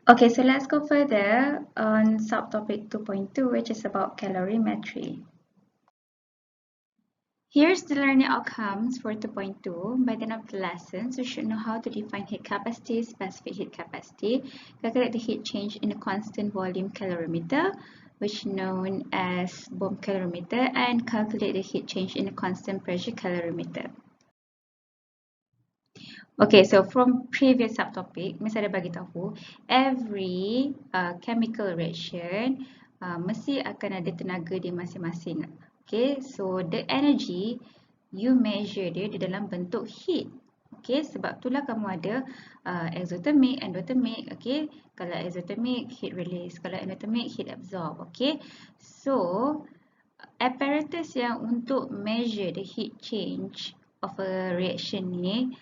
Okay, so let's go further on subtopic 2.2, which is about calorimetry. Here's the learning outcomes for 2.2. By the end of the lesson, you should know how to define heat capacity, specific heat capacity, calculate the heat change in a constant volume calorimeter, which is known as bomb calorimeter, and calculate the heat change in a constant pressure calorimeter. Okay, so from previous subtopic, Miss ada bagi tahu, every chemical reaction mesti akan ada tenaga dia masing-masing. Okay, so the energy you measure dia di dalam bentuk heat. Okay, sebab itulah kamu ada exothermic, endothermic. Okay, kalau exothermic, heat release. Kalau endothermic, heat absorb. Okay, so apparatus yang untuk measure the heat change of a reaction ni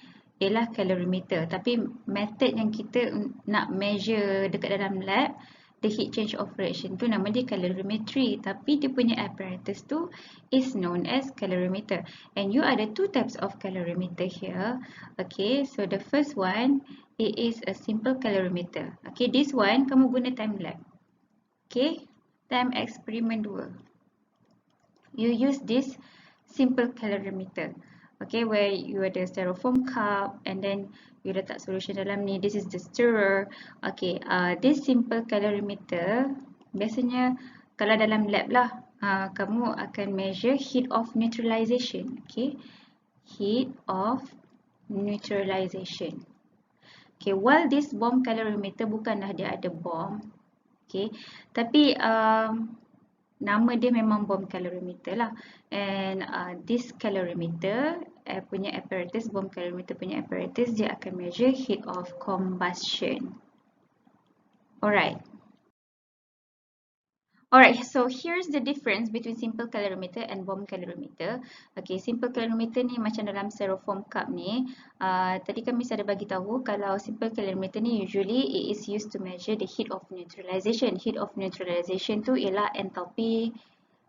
ialah calorimeter. Tapi method yang kita nak measure dekat dalam lab, the heat change of reaction tu nama dia calorimetry. Tapi dia punya apparatus tu is known as calorimeter. And you ada two types of calorimeter here. Okay, so the first one, it is a simple calorimeter. Okay, this one kamu guna time lab. Okay, time experiment 2. You use this simple calorimeter. Okay, where you ada styrofoam cup and then you letak solution dalam ni. This is the stirrer. Okay, this simple calorimeter biasanya kalau dalam lab lah, kamu akan measure heat of neutralization. Okay, heat of neutralization. Okay, while this bomb calorimeter bukanlah dia ada bomb. Okay, tapi nama dia memang bomb calorimeter lah. And this calorimeter punya apparatus, bomb calorimeter punya apparatus, dia akan measure heat of combustion. Alright. Alright, so here's the difference between simple calorimeter and bomb calorimeter. Okay, simple calorimeter ni macam dalam styrofoam cup ni. Tadi kami ada bagi tahu kalau simple calorimeter ni usually it is used to measure the heat of neutralization. Heat of neutralization tu ialah enthalpy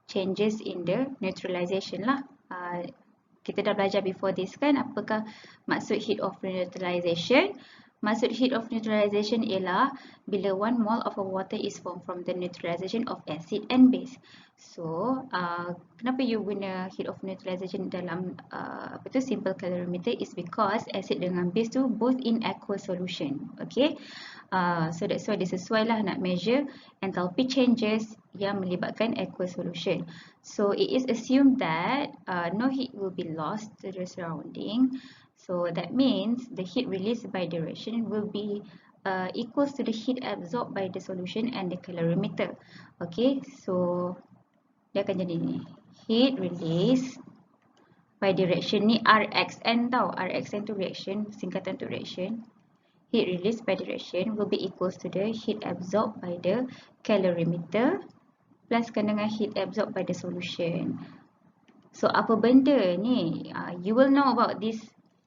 changes in the neutralization lah. Kita dah belajar before this kan, apakah maksud heat of neutralization? Maksud heat of neutralization ialah bila 1 mole of a water is formed from the neutralization of acid and base. So, kenapa you guna heat of neutralization dalam simple calorimeter is because acid dengan base tu both in aqueous solution. Okay, so that's why dia sesuai lah nak measure enthalpy changes yang melibatkan aqueous solution. So, it is assumed that no heat will be lost to the surrounding. So that means the heat released by the reaction will be equals to the heat absorbed by the solution and the calorimeter. Okay, so dia akan jadi ni. Heat released by the reaction ni RXN tau. RXN tu reaction, singkatan tu reaction. Heat released by the reaction will be equals to the heat absorbed by the calorimeter pluskan dengan heat absorbed by the solution. So apa benda ni? You will know about this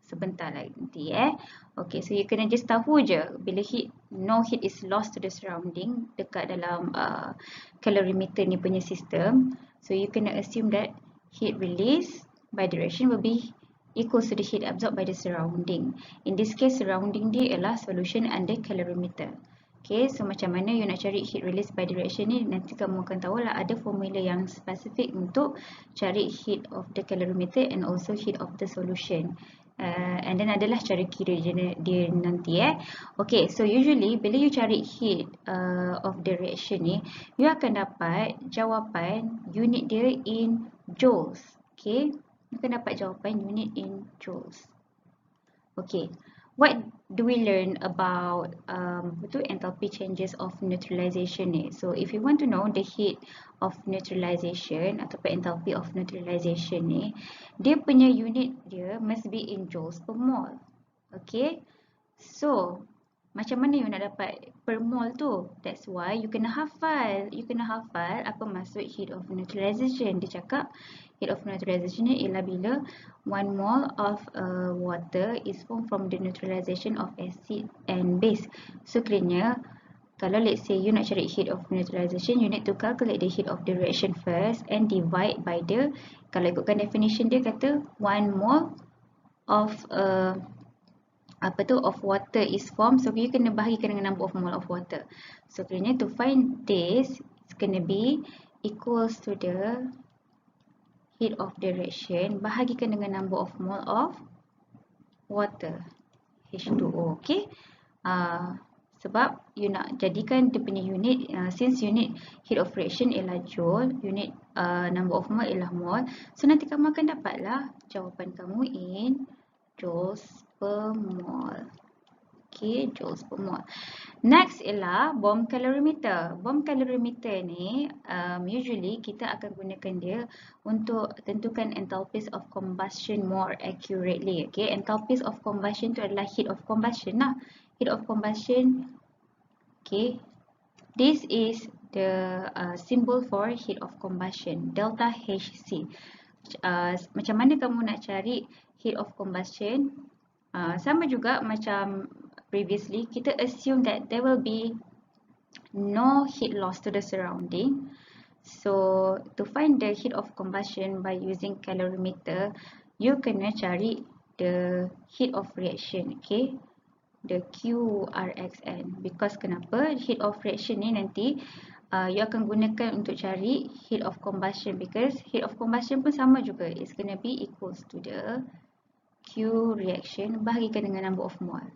sebentar lagi nanti Okay, so you kena just tahu je bila no heat is lost to the surrounding dekat dalam calorimeter ni punya sistem. So you kena assume that heat release by the reaction will be equals to the heat absorbed by the surrounding. In this case, surrounding dia ialah solution under calorimeter. Okay, so macam mana you nak cari heat release by the reaction ni, nanti kamu akan tahu lah ada formula yang spesifik untuk cari heat of the calorimeter and also heat of the solution. And then adalah cara kira dia nanti Okay, so usually bila you cari heat of the reaction ni, you akan dapat jawapan unit dia in joules. Okay, you akan dapat jawapan unit in joules. Okay, what do we learn about enthalpy changes of neutralization ni? So if you want to know the heat of neutralization ataupun enthalpy of neutralization ni, dia punya unit dia must be in joules per mole. Okay, so macam mana you nak dapat per mole tu? That's why you kena hafal. You kena hafal apa maksud heat of neutralization. Dia cakap heat of neutralization ni ialah bila 1 mole of water is formed from the neutralization of acid and base. So kiranya kalau let's say you nak cari heat of neutralization, you need to calculate the heat of the reaction first and divide by the, kalau ikutkan definition dia kata 1 mole of of water is formed. So you kena bahagikan dengan number of mole of water. So kiranya to find this, it's gonna be equals to the heat of the reaction bahagikan dengan number of mole of water, H2O. Okay. Sebab you nak jadikan dia punya unit, since unit heat of reaction ialah joule, unit number of mole ialah mole. So nanti kamu akan dapatlah jawapan kamu in joules per mole. Okay, joules per mole. Next ialah bomb calorimeter. Bomb calorimeter ni usually kita akan gunakan dia untuk tentukan enthalpies of combustion more accurately. Okay, enthalpies of combustion tu adalah heat of combustion lah. Heat of combustion. Okay, this is the symbol for heat of combustion, delta HC. Macam mana kamu nak cari heat of combustion? Sama juga macam previously, kita assume that there will be no heat loss to the surrounding. So to find the heat of combustion by using calorimeter, you kena cari the heat of reaction, okay? The QRXN. Because kenapa? Heat of reaction ni nanti you akan gunakan untuk cari heat of combustion, because heat of combustion pun sama juga. It's gonna be equals to the Q reaction bahagikan dengan number of mole.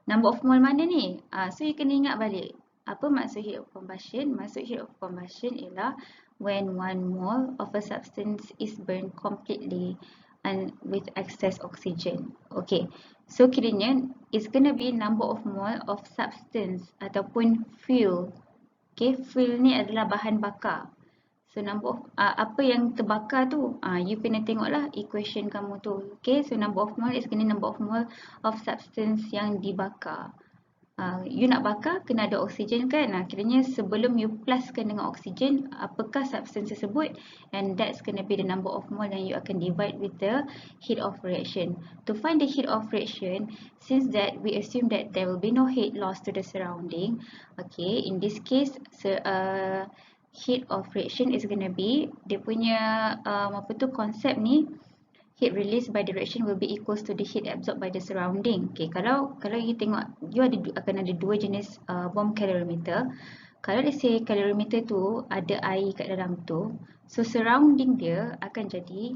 Number of mole mana ni? So you kena ingat balik. Apa maksud heat of combustion? Maksud heat of combustion ialah when 1 mole of a substance is burned completely and with excess oxygen. Okay. So kiranya it's gonna be number of mole of substance ataupun fuel. Okay, fuel ni adalah bahan bakar. So number of apa yang terbakar tu, you kena tengoklah equation kamu tu. Okay, so number of mole is kena number of mole of substance yang dibakar. You nak bakar kena ada oksigen kan? Kiranya sebelum you pluskan dengan oksigen, apakah substance tersebut, and that's gonna be the number of mole yang you akan divide with the heat of reaction. To find the heat of reaction, since that we assume that there will be no heat loss to the surrounding, okay, in this case heat of reaction is gonna be dia punya konsep ni, heat released by the reaction will be equals to the heat absorbed by the surrounding. Okay, kalau you tengok, you akan ada dua jenis bomb calorimeter. Kalau let's say calorimeter tu ada air kat dalam tu, so surrounding dia akan jadi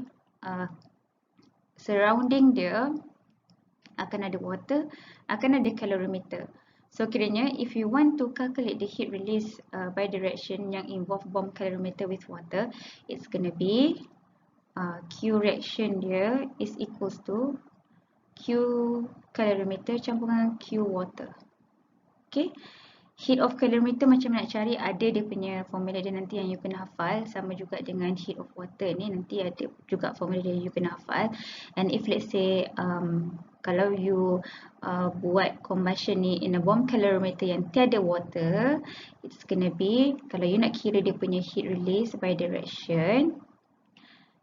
akan ada water, akan ada calorimeter. So kiranya if you want to calculate the heat release by the reaction yang involve bomb calorimeter with water, it's gonna be Q reaction dia is equals to Q calorimeter campur dengan Q water. Okay. Heat of calorimeter macam nak cari, ada dia punya formula dia nanti yang you kena hafal. Sama juga dengan heat of water ni, nanti ada juga formula dia you kena hafal. And if let's say kalau you buat combustion ni in a bomb calorimeter yang tiada water, it's gonna be, kalau you nak kira dia punya heat release by the reaction,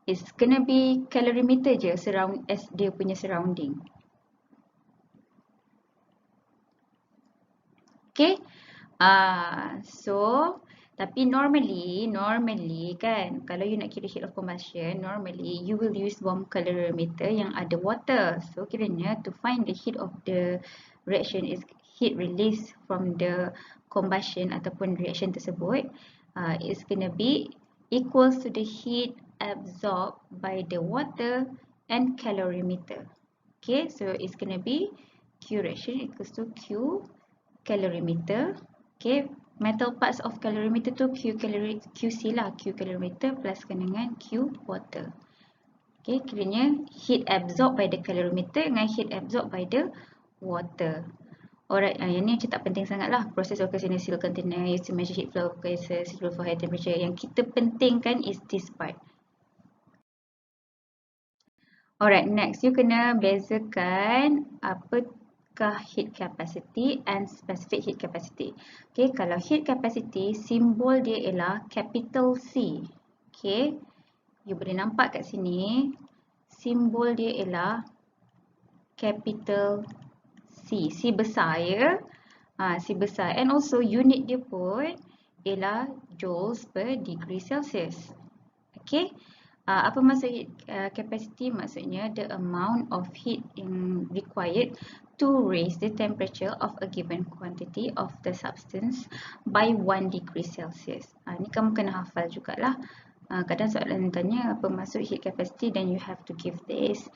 it's gonna be calorimeter je as dia punya surrounding. Okay. So tapi normally kan, kalau you nak kira heat of combustion, normally you will use bomb calorimeter yang ada water. So kiranya to find the heat of the reaction is heat release from the combustion ataupun reaction tersebut, is gonna be equals to the heat absorbed by the water and calorimeter. Okay, so it's gonna be Q reaction equals to Q calorimeter. Okay, metal parts of calorimeter tu QC lah, Q calorimeter pluskan dengan Q water. Okay, kiranya heat absorbed by the calorimeter dengan heat absorbed by the water. Alright, yang ni macam tak penting sangat lah. Process occurs in a sealed container used to measure heat flow gases suitable for high temperature. Yang kita pentingkan is this part. Alright, next you kena bezakan apakah heat capacity and specific heat capacity. Okay, kalau heat capacity, simbol dia ialah capital C. Okay, you boleh nampak kat sini, simbol dia ialah capital C. C besar ya. C besar. And also unit dia pun ialah joules per degree Celsius. Okay. Apa maksud heat capacity? Maksudnya the amount of heat required to raise the temperature of a given quantity of the substance by 1 degree Celsius. Ni kamu kena hafal jugalah. Kadang soalan tanya apa maksud heat capacity, then you have to give this.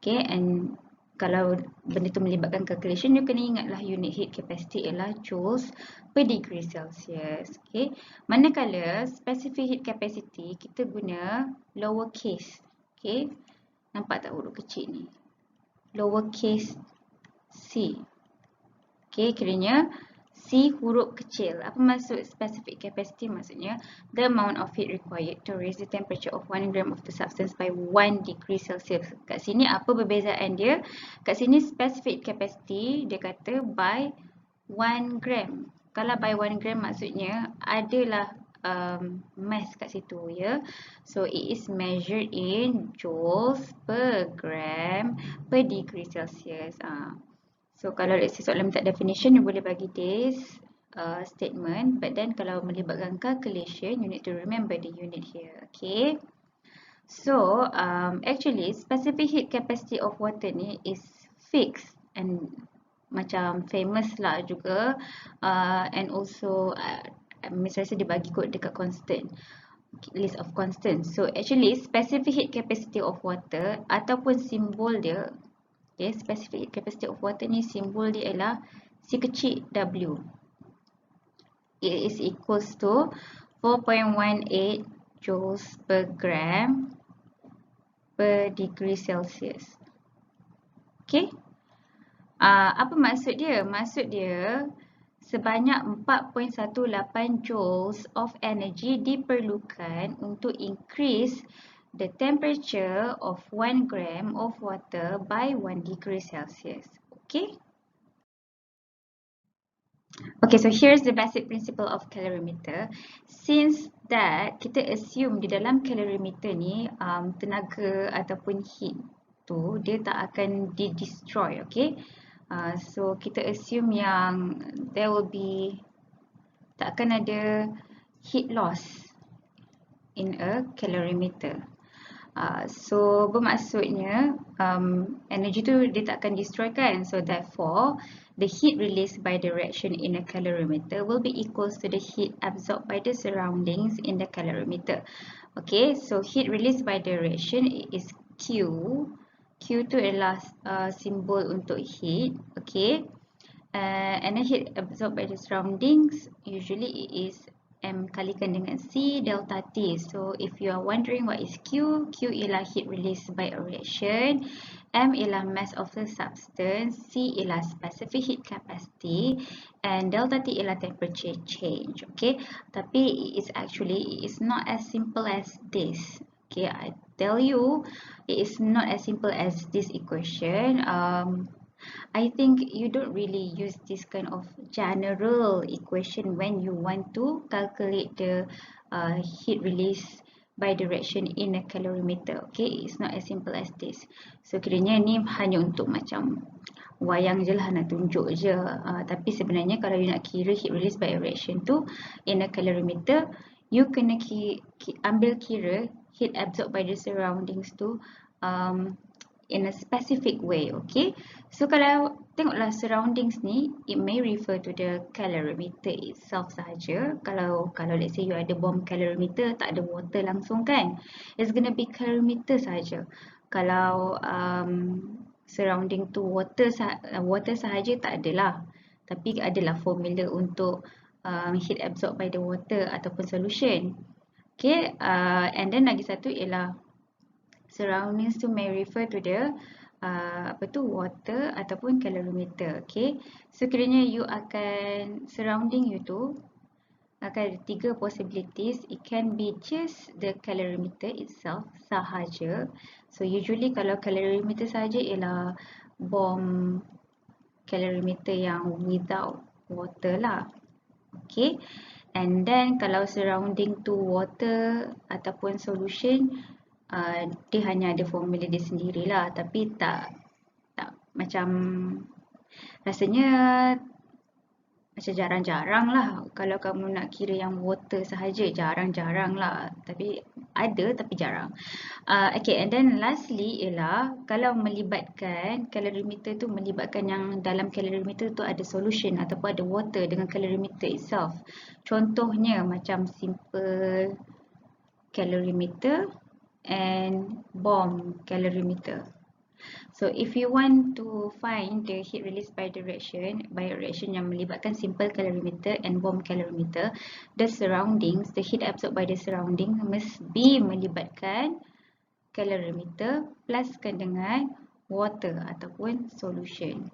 Okay, and kalau benda tu melibatkan calculation, you kena ingatlah unit heat capacity ialah joules per degree Celsius. Okay, manakala specific heat capacity kita guna lower case. Okay, nampak tak huruf kecil ni? Lower case C. Okay, kiranya C huruf kecil. Apa maksud specific capacity? Maksudnya the amount of heat required to raise the temperature of 1 gram of the substance by 1 degree Celsius. Kat sini apa perbezaan dia? Kat sini specific capacity dia kata by 1 gram. Kalau by 1 gram maksudnya adalah mass kat situ, ya. So it is measured in joules per gram per degree Celsius. So kalau let's say soalan minta definition, you boleh bagi this statement, but then kalau melibatkan calculation, you need to remember the unit here. Okay. So actually specific heat capacity of water ni is fixed and macam famous lah juga, and also Miss rasa dia bagi kot dekat constant, list of constants. So actually specific heat capacity of water ataupun simbol dia, okay, specific heat capacity of water ni simbol dia ialah C kecil W. It is equals to 4.18 joules per gram per degree Celsius. Okay. Apa maksud dia? Maksud dia sebanyak 4.18 joules of energy diperlukan untuk increase the temperature of 1 gram of water by 1 degree Celsius. Okay? Okay, so here's the basic principle of calorimeter. Since that kita assume di dalam calorimeter ni tenaga ataupun heat tu dia tak akan di-destroy, okay? So kita assume yang there will be, tak akan ada heat loss in a calorimeter. So bermaksudnya energy tu dia tak akan destroy kan. So therefore the heat released by the reaction in a calorimeter will be equals to the heat absorbed by the surroundings in the calorimeter. Okay, so heat released by the reaction is Q. Q tu adalah simbol untuk heat, okay. And then heat absorbed by the surroundings, usually it is M kalikan dengan C delta T. So if you are wondering what is Q, Q ialah heat released by a reaction, M ialah mass of the substance, C ialah specific heat capacity, and delta T ialah temperature change, okay. Tapi it is not as simple as this. Okay, I tell you, it is not as simple as this equation. I think you don't really use this kind of general equation when you want to calculate the heat release by the reaction in a calorimeter. Okay, it's not as simple as this. So kiranya ni hanya untuk macam wayang je lah, nak tunjuk je. Tapi sebenarnya kalau you nak kira heat release by a reaction tu in a calorimeter, you kena ambil kira heat absorbed by the surroundings tu in a specific way, okay. So kalau tengoklah surroundings ni, it may refer to the calorimeter itself sahaja. Kalau let's say you ada bomb calorimeter, tak ada water langsung kan, it's gonna be calorimeter sahaja. Kalau surrounding tu water sahaja tak adalah, tapi adalah formula untuk heat absorbed by the water ataupun solution. Okay, and then lagi satu ialah surroundings tu may refer to the water ataupun calorimeter. Okay, so kiranya you akan surrounding you tu akan ada 3 possibilities. It can be just the calorimeter itself sahaja. So usually kalau calorimeter sahaja ialah bomb calorimeter yang without water lah. Okay, and then kalau surrounding to water ataupun solution, dia hanya ada formula dia sendirilah, tapi tak macam rasanya macam jarang-jarang lah kalau kamu nak kira yang water sahaja, jarang-jarang lah. Tapi ada tapi jarang. Okay, and then lastly ialah kalau melibatkan calorimeter tu, melibatkan yang dalam calorimeter tu ada solution ataupun ada water dengan calorimeter itself. Contohnya macam simple calorimeter and bomb calorimeter. So if you want to find the heat release by reaction yang melibatkan simple calorimeter and bomb calorimeter, the surroundings, the heat absorbed by the surrounding must be melibatkan calorimeter pluskan dengan water ataupun solution.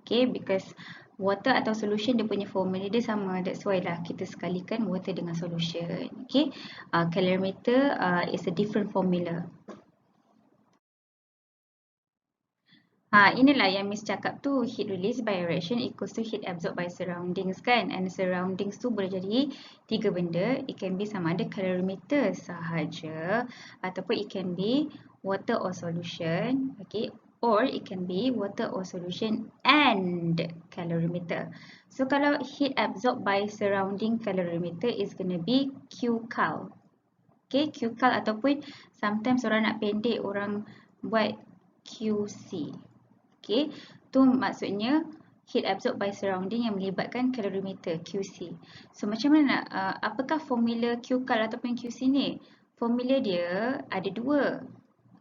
Okay, because water atau solution dia punya formula dia sama, that's why lah kita sekalikan water dengan solution. Okay, calorimeter is a different formula. Inilah yang Miss cakap tu, heat release by reaction equals to heat absorbed by surroundings kan, and surroundings tu boleh jadi tiga benda. It can be sama ada calorimeter sahaja ataupun it can be water or solution, okay, or it can be water or solution and calorimeter. So kalau heat absorbed by surrounding calorimeter is gonna be Qcal. Okay, Qcal ataupun sometimes orang nak pendek orang buat QC. Okay, tu maksudnya heat absorbed by surrounding yang melibatkan calorimeter QC. So macam mana apakah formula Qcal ataupun QC ni? Formula dia ada dua.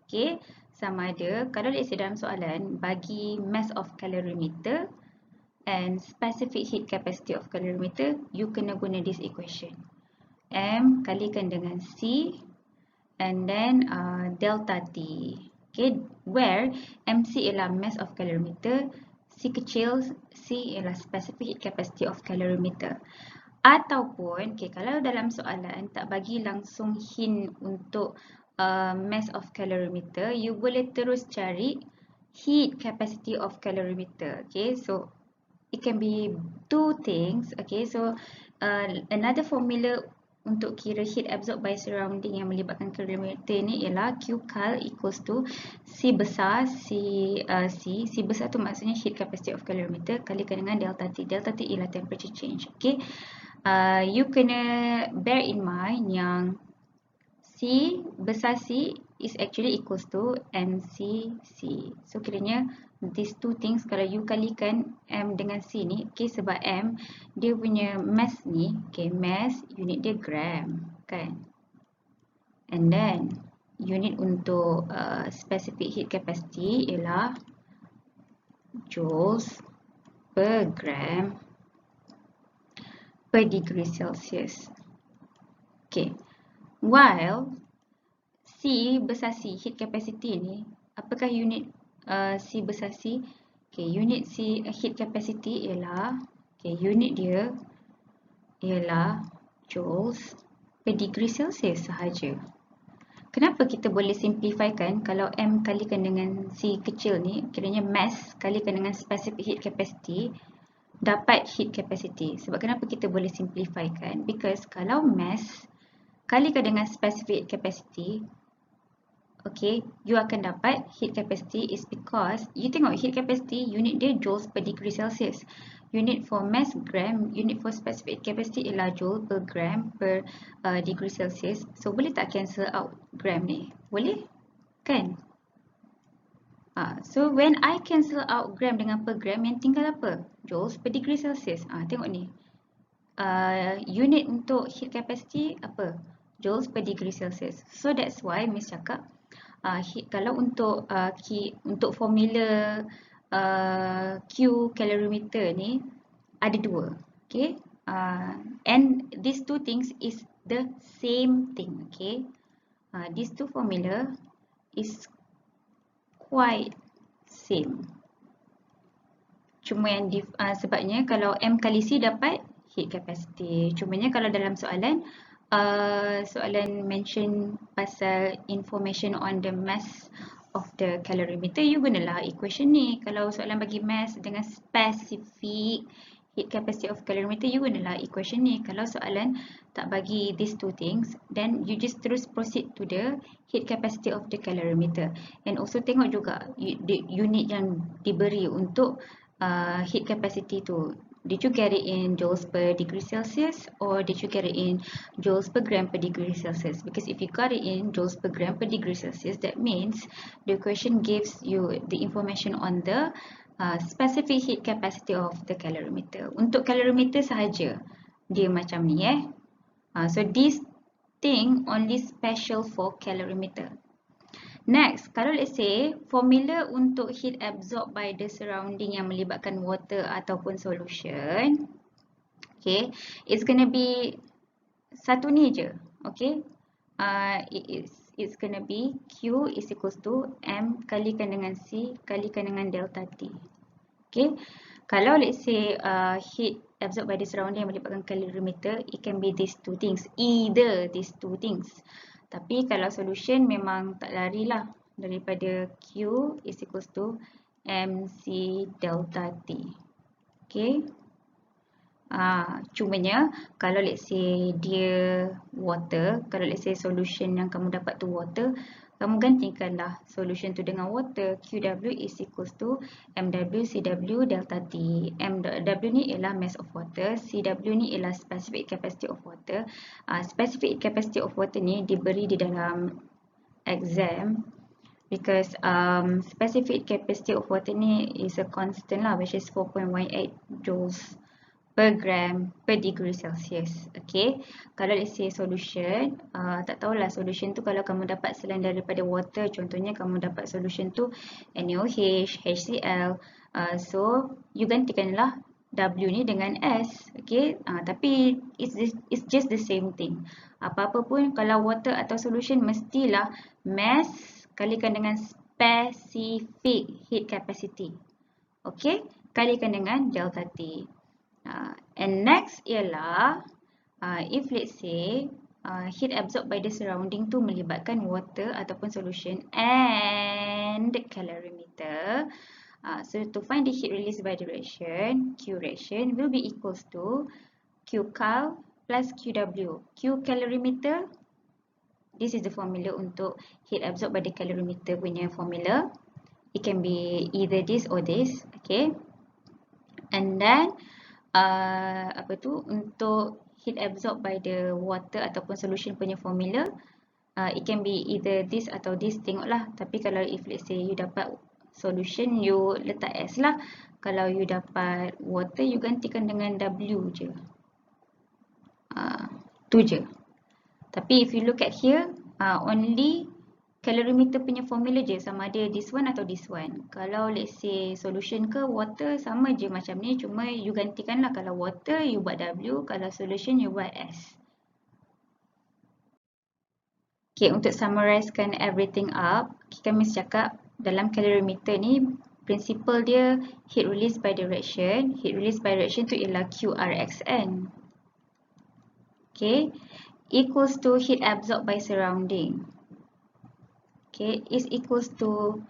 Okay, sama ada kalau let's say dalam soalan bagi mass of calorimeter and specific heat capacity of calorimeter, you kena guna this equation. M kalikan dengan C and then delta T. Okay, where MC ialah mass of calorimeter, C kecil, C ialah specific heat capacity of calorimeter. Ataupun, okay, kalau dalam soalan tak bagi langsung hint untuk mass of calorimeter, you boleh terus cari heat capacity of calorimeter. Okay, so it can be two things. Okay, so another formula untuk kira heat absorbed by surrounding yang melibatkan calorimeter ni ialah Qcal equals to C besar, C besar tu maksudnya heat capacity of calorimeter kalikan dengan delta T. Delta T ialah temperature change. Okay, you kena bear in mind yang C besar C is actually equals to MCC. So kiranya these two things kalau you kalikan M dengan C ni, okay, sebab M dia punya mass ni, okay, mass unit dia gram kan, and then unit untuk specific heat capacity ialah joules per gram per degree Celsius. Okay, while C besar C heat capacity ni, apakah unit C besar C? Okay, unit C heat capacity ialah, okay, unit dia ialah joules per degree Celsius sahaja. Kenapa kita boleh simplifykan kalau M kalikan dengan C kecil ni, kiranya mass kalikan dengan specific heat capacity, dapat heat capacity. Sebab kenapa kita boleh simplifykan? Because kalau mass kalikan dengan specific heat capacity, okay, you akan dapat heat capacity is because you tengok heat capacity unit dia joules per degree Celsius. Unit for mass gram, unit for specific capacity ialah joule per gram per degree Celsius. So boleh tak cancel out gram ni? Boleh kan? So when I cancel out gram dengan per gram, yang tinggal apa? Joules per degree Celsius. Tengok ni. Unit untuk heat capacity apa? Joules per degree Celsius. So that's why Miss cakap kalau untuk formula Q calorimeter ni ada dua, okay, and these two things is the same thing, okay. These two formula is quite same, cuma yang sebabnya kalau M kali C dapat heat capacity, cumanya kalau dalam soalan mention pasal information on the mass of the calorimeter, you gunalah equation ni. Kalau soalan bagi mass dengan specific heat capacity of calorimeter, you gunalah equation ni. Kalau soalan tak bagi these two things, then you just terus proceed to the heat capacity of the calorimeter. And also tengok juga unit yang diberi untuk heat capacity tu. Did you get it in joules per degree Celsius or did you get it in joules per gram per degree Celsius? Because if you got it in joules per gram per degree Celsius, that means the question gives you the information on the specific heat capacity of the calorimeter. Untuk calorimeter sahaja, dia macam ni So this thing only special for calorimeter. Next, kalau let's say formula untuk heat absorbed by the surrounding yang melibatkan water ataupun solution, okay, it's gonna be satu ni je, okay. It's gonna be Q is equals to M kalikan dengan C kalikan dengan delta T. Okay, kalau let's say heat absorbed by the surrounding yang melibatkan calorimeter, it can be these two things, either these two things. Tapi kalau solution memang tak larilah daripada Q is equals to MC delta T. Okay. Cumanya kalau let's say dia water, kalau let's say solution yang kamu dapat tu water, kamu gantikanlah solution tu dengan water. QW is equals to MW CW delta T. MW ni ialah mass of water, CW ni ialah specific capacity of water. Specific capacity of water ni diberi di dalam exam because specific capacity of water ni is a constant lah, which is 4.18 joules per gram per degree Celsius. Okay, kalau let's say solution, tak tahulah solution tu kalau kamu dapat selain daripada water, contohnya kamu dapat solution tu NaOH, HCl, so you gantikanlah W ni dengan S. Okay, tapi it's just the same thing. Apa-apa pun kalau water atau solution mestilah mass kalikan dengan specific heat capacity. Okay, kalikan dengan delta T. And next ialah if let's say heat absorbed by the surrounding tu melibatkan water ataupun solution and calorimeter. So to find the heat released by the reaction, Q reaction will be equals to Q cal plus QW. Q calorimeter, this is the formula untuk heat absorbed by the calorimeter punya formula. It can be either this or this, okay. And then untuk heat absorbed by the water ataupun solution punya formula, it can be either this atau this, tengoklah. Tapi kalau if let's say you dapat solution, you letak S lah. Kalau you dapat water, you gantikan dengan W je. Tu je. Tapi if you look at here, only calorimeter punya formula je, sama ada this one atau this one. Kalau let's say solution ke water, sama je macam ni, cuma you gantikanlah. Kalau water you buat W, kalau solution you buat S. Okay, untuk summarizekan everything up, kami cakap dalam calorimeter ni principle dia heat released by the reaction. Heat released by reaction tu ialah QRXN. Okay, equals to heat absorbed by surrounding. Okay, is equals to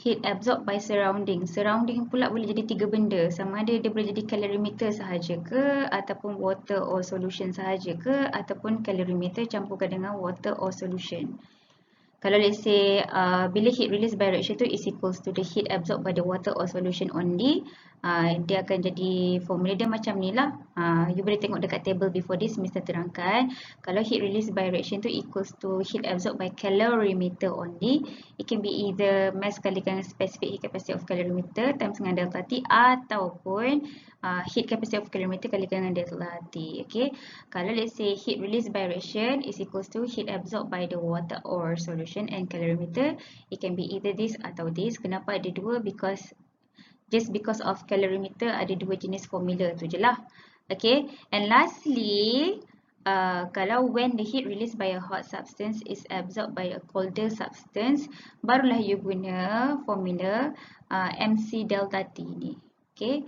heat absorbed by surrounding. Surrounding pula boleh jadi tiga benda. Sama ada dia boleh jadi calorimeter sahaja ke, ataupun water or solution sahaja ke, ataupun calorimeter campurkan dengan water or solution. Kalau let's say bila heat released by reaction tu is equals to the heat absorbed by the water or solution only, dia akan jadi formula dia macam ni lah. You boleh tengok dekat table before this, Mr. terangkan. Kalau heat released by reaction tu equals to heat absorbed by calorimeter only, it can be either mass kalikan specific heat capacity of calorimeter times dengan delta T, ataupun heat capacity of calorimeter kalikan dengan delta T. Okay, kalau let's say heat released by reaction is equals to heat absorbed by the water or solution and calorimeter, it can be either this atau this. Kenapa ada dua? Just because of calorimeter ada dua jenis formula tu je lah. Okay, and lastly, kalau when the heat released by a hot substance is absorbed by a colder substance, barulah you guna formula MC delta T ni. Okay,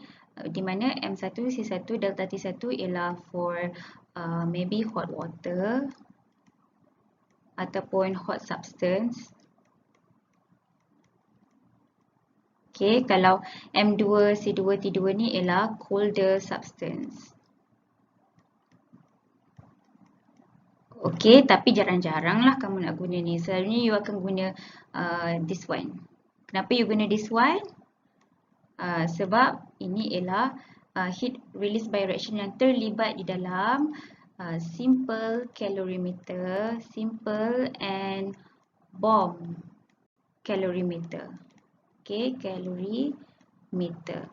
di mana M1 C1 delta T1 ialah for maybe hot water ataupun hot substance. Okay, kalau M2 C2 T2 ni ialah colder substance. Okay, tapi jarang-jarang lah kamu nak guna ni. Selalunya you akan guna this one. Kenapa you guna this one? Sebab ini ialah heat release by reaction yang terlibat di dalam simple calorimeter, simple and bomb calorimeter. Okay, calorimeter.